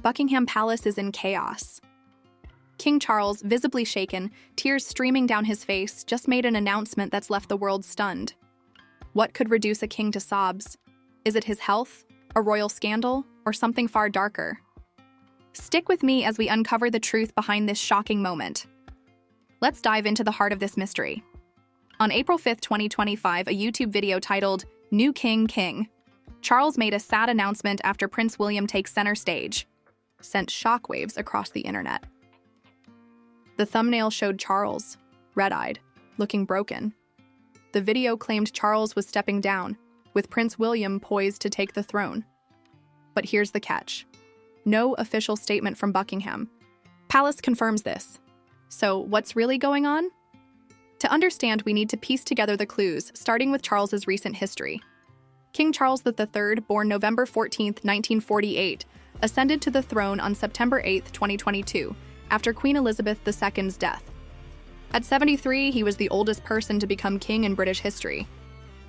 Buckingham Palace is in chaos. King Charles, visibly shaken, tears streaming down his face, just made an announcement that's left the world stunned. What could reduce a king to sobs? Is it his health, a royal scandal, or something far darker? Stick with me as we uncover the truth behind this shocking moment. Let's dive into the heart of this mystery. On April 5, 2025, a YouTube video titled, "New King King," Charles made a sad announcement after Prince William takes center stage, sent shockwaves across the internet. The thumbnail showed Charles, red-eyed, looking broken. The video claimed Charles was stepping down, with Prince William poised to take the throne. But here's the catch. No official statement from Buckingham Palace confirms this. So what's really going on? To understand, we need to piece together the clues, starting with Charles's recent history. King Charles III, born November 14, 1948, ascended to the throne on September 8, 2022, after Queen Elizabeth II's death. At 73, he was the oldest person to become king in British history.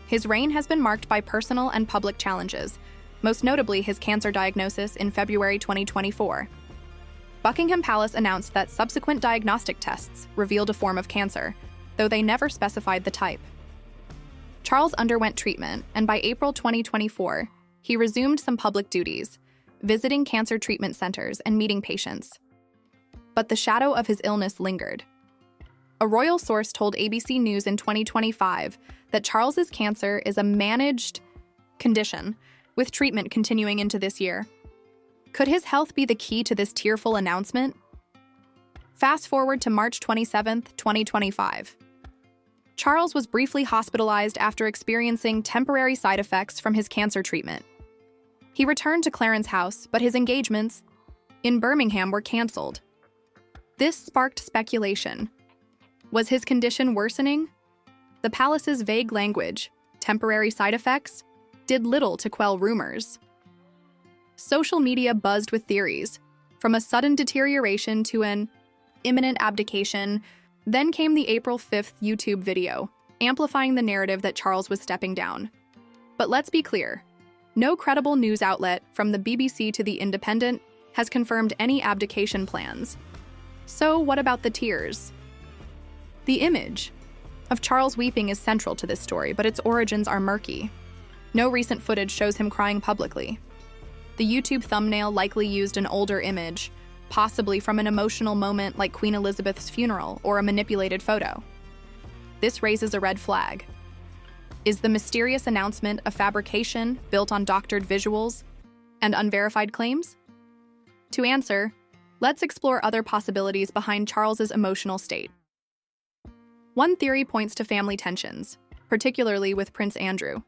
His reign has been marked by personal and public challenges, most notably his cancer diagnosis in February 2024. Buckingham Palace announced that subsequent diagnostic tests revealed a form of cancer, though they never specified the type. Charles underwent treatment, and by April 2024, he resumed some public duties, visiting cancer treatment centers and meeting patients. But the shadow of his illness lingered. A royal source told ABC News in 2025 that Charles's cancer is a managed condition, with treatment continuing into this year. Could his health be the key to this tearful announcement? Fast forward to March 27, 2025. Charles was briefly hospitalized after experiencing temporary side effects from his cancer treatment. He returned to Clarence House, but his engagements in Birmingham were canceled. This sparked speculation. Was his condition worsening? The palace's vague language, temporary side effects, did little to quell rumors. Social media buzzed with theories, from a sudden deterioration to an imminent abdication. Then came the April 5th YouTube video, amplifying the narrative that Charles was stepping down. But let's be clear, no credible news outlet, from the BBC to The Independent, has confirmed any abdication plans. So what about the tears? The image of Charles weeping is central to this story, but its origins are murky. No recent footage shows him crying publicly. The YouTube thumbnail likely used an older image, possibly from an emotional moment like Queen Elizabeth's funeral or a manipulated photo. This raises a red flag. Is the mysterious announcement a fabrication built on doctored visuals and unverified claims? To answer, let's explore other possibilities behind Charles's emotional state. One theory points to family tensions, particularly with Prince Andrew.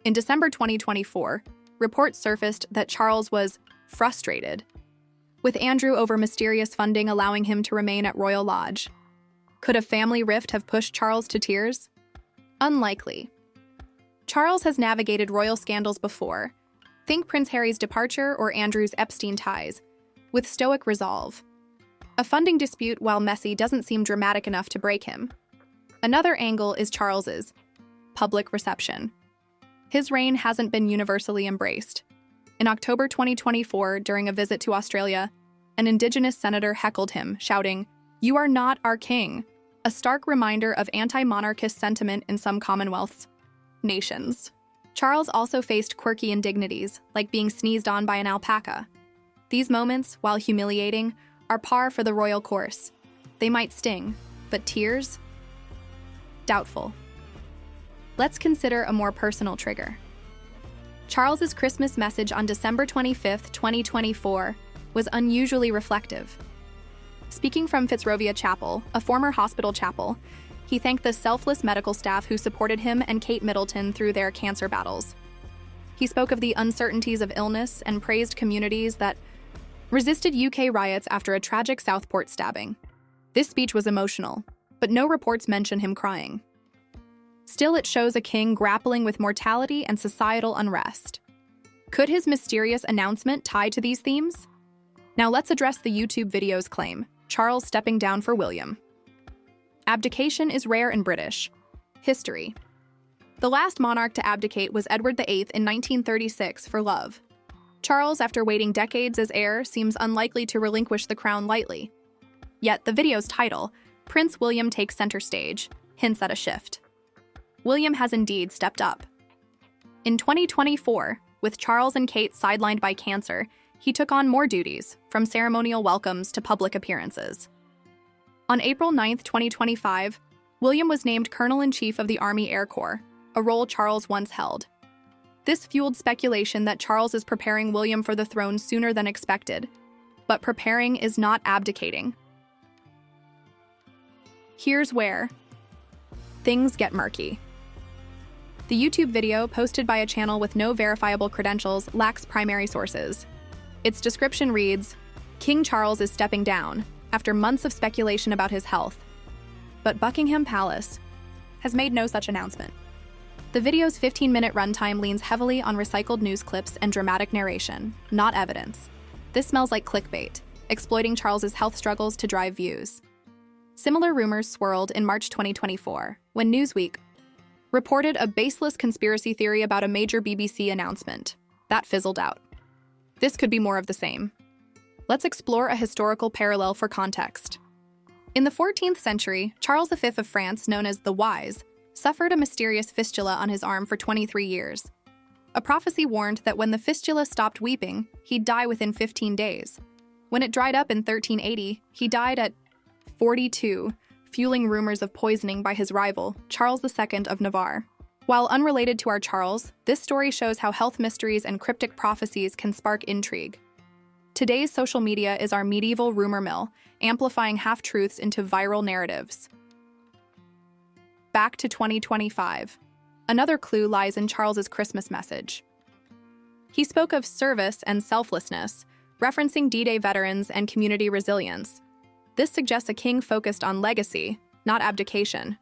In December 2024, reports surfaced that Charles was frustrated with Andrew over mysterious funding allowing him to remain at Royal Lodge. Could a family rift have pushed Charles to tears? Unlikely. Charles has navigated royal scandals before. Think Prince Harry's departure or Andrew's Epstein ties, with stoic resolve. A funding dispute, while messy, doesn't seem dramatic enough to break him. Another angle is Charles's public reception. His reign hasn't been universally embraced. In October 2024, during a visit to Australia, an Indigenous senator heckled him, shouting, "You are not our king," a stark reminder of anti-monarchist sentiment in some Commonwealth's nations. Charles also faced quirky indignities, like being sneezed on by an alpaca. These moments, while humiliating, are par for the royal course. They might sting, but tears? Doubtful. Let's consider a more personal trigger. Charles's Christmas message on December 25, 2024, was unusually reflective. Speaking from Fitzrovia Chapel, a former hospital chapel, he thanked the selfless medical staff who supported him and Kate Middleton through their cancer battles. He spoke of the uncertainties of illness and praised communities that resisted UK riots after a tragic Southport stabbing. This speech was emotional, but no reports mention him crying. Still, it shows a king grappling with mortality and societal unrest. Could his mysterious announcement tie to these themes? Now let's address the YouTube video's claim, Charles stepping down for William. Abdication is rare in British history. The last monarch to abdicate was Edward VIII in 1936 for love. Charles, after waiting decades as heir, seems unlikely to relinquish the crown lightly. Yet the video's title, Prince William Takes Center Stage, hints at a shift. William has indeed stepped up. In 2024, with Charles and Kate sidelined by cancer, he took on more duties, from ceremonial welcomes to public appearances. On April 9, 2025, William was named Colonel-in-Chief of the Army Air Corps, a role Charles once held. This fueled speculation that Charles is preparing William for the throne sooner than expected. But preparing is not abdicating. Here's where things get murky. The YouTube video, posted by a channel with no verifiable credentials, lacks primary sources. Its description reads, "King Charles is stepping down after months of speculation about his health." But Buckingham Palace has made no such announcement. The video's 15-minute runtime leans heavily on recycled news clips and dramatic narration, not evidence. This smells like clickbait, exploiting Charles's health struggles to drive views. Similar rumors swirled in March 2024, when Newsweek reported a baseless conspiracy theory about a major BBC announcement. That fizzled out. This could be more of the same. Let's explore a historical parallel for context. In the 14th century, Charles V of France, known as the Wise, suffered a mysterious fistula on his arm for 23 years. A prophecy warned that when the fistula stopped weeping, he'd die within 15 days. When it dried up in 1380, he died at 42, fueling rumors of poisoning by his rival, Charles II of Navarre. While unrelated to our Charles, this story shows how health mysteries and cryptic prophecies can spark intrigue. Today's social media is our medieval rumor mill, amplifying half-truths into viral narratives. Back to 2025. Another clue lies in Charles's Christmas message. He spoke of service and selflessness, referencing D-Day veterans and community resilience. This suggests a king focused on legacy, not abdication.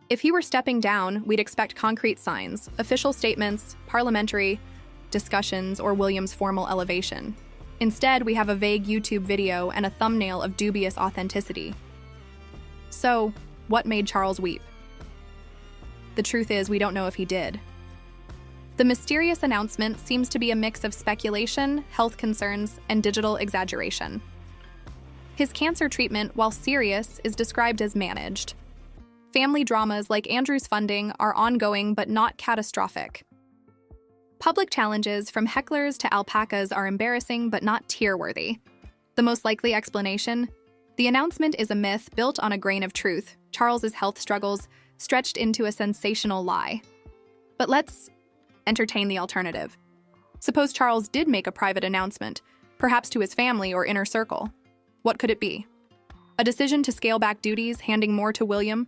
If he were stepping down, we'd expect concrete signs, official statements, parliamentary discussions, or William's formal elevation. Instead, we have a vague YouTube video and a thumbnail of dubious authenticity. So, what made Charles weep? The truth is, we don't know if he did. The mysterious announcement seems to be a mix of speculation, health concerns, and digital exaggeration. His cancer treatment, while serious, is described as managed. Family dramas like Andrew's funding are ongoing but not catastrophic. Public challenges from hecklers to alpacas are embarrassing but not tear-worthy. The most likely explanation? The announcement is a myth built on a grain of truth, Charles's health struggles stretched into a sensational lie. But let's entertain the alternative. Suppose Charles did make a private announcement, perhaps to his family or inner circle. What could it be? A decision to scale back duties, handing more to William?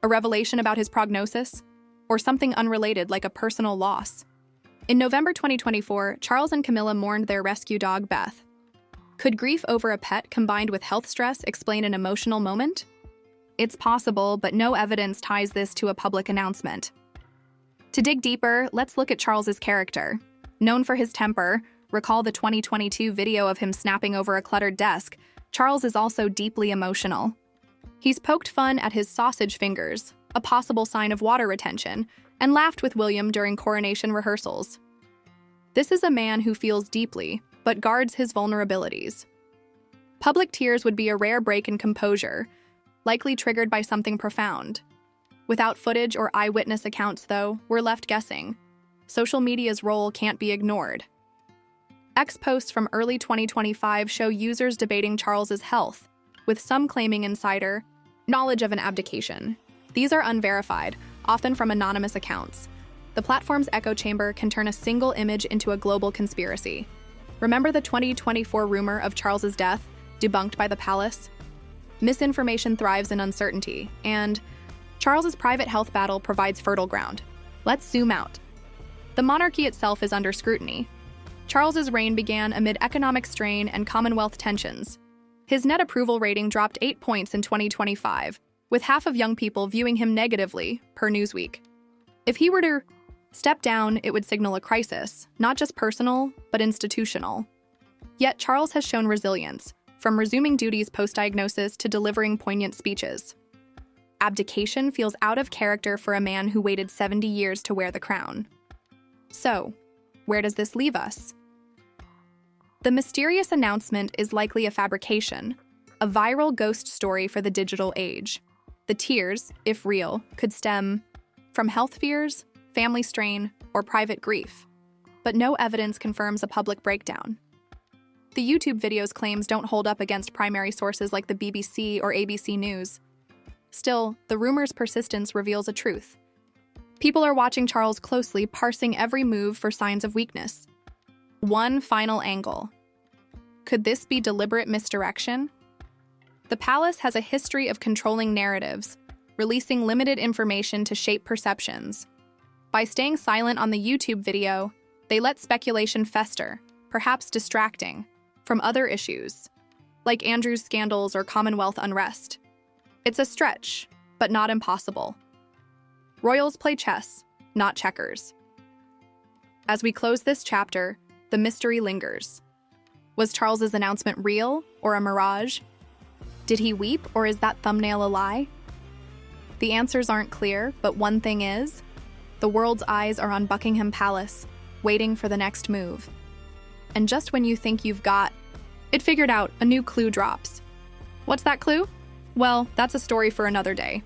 A revelation about his prognosis? Or something unrelated like a personal loss? In November 2024, Charles and Camilla mourned their rescue dog, Beth. Could grief over a pet combined with health stress explain an emotional moment? It's possible, but no evidence ties this to a public announcement. To dig deeper, let's look at Charles's character. Known for his temper, recall the 2022 video of him snapping over a cluttered desk, Charles is also deeply emotional. He's poked fun at his sausage fingers, a possible sign of water retention, and laughed with William during coronation rehearsals. This is a man who feels deeply, but guards his vulnerabilities. Public tears would be a rare break in composure, likely triggered by something profound. Without footage or eyewitness accounts, though, we're left guessing. Social media's role can't be ignored. X posts from early 2025 show users debating Charles's health, with some claiming insider knowledge of an abdication. These are unverified, often from anonymous accounts. The platform's echo chamber can turn a single image into a global conspiracy. Remember the 2024 rumor of Charles's death, debunked by the palace? Misinformation thrives in uncertainty, and Charles's private health battle provides fertile ground. Let's zoom out. The monarchy itself is under scrutiny. Charles's reign began amid economic strain and Commonwealth tensions. His net approval rating dropped 8 points in 2025, with half of young people viewing him negatively, per Newsweek. If he were to step down, it would signal a crisis, not just personal, but institutional. Yet Charles has shown resilience, from resuming duties post-diagnosis to delivering poignant speeches. Abdication feels out of character for a man who waited 70 years to wear the crown. So, where does this leave us? The mysterious announcement is likely a fabrication, a viral ghost story for the digital age. The tears, if real, could stem from health fears, family strain, or private grief. But no evidence confirms a public breakdown. The YouTube video's claims don't hold up against primary sources like the BBC or ABC News. Still, the rumor's persistence reveals a truth. People are watching Charles closely, parsing every move for signs of weakness. One final angle. Could this be deliberate misdirection? The palace has a history of controlling narratives, releasing limited information to shape perceptions. By staying silent on the YouTube video, they let speculation fester, perhaps distracting, from other issues, like Andrew's scandals or Commonwealth unrest. It's a stretch, but not impossible. Royals play chess, not checkers. As we close this chapter, the mystery lingers. Was Charles's announcement real or a mirage? Did he weep, or is that thumbnail a lie? The answers aren't clear, but one thing is, the world's eyes are on Buckingham Palace, waiting for the next move. And just when you think you've got it figured out, a new clue drops. What's that clue? Well, that's a story for another day.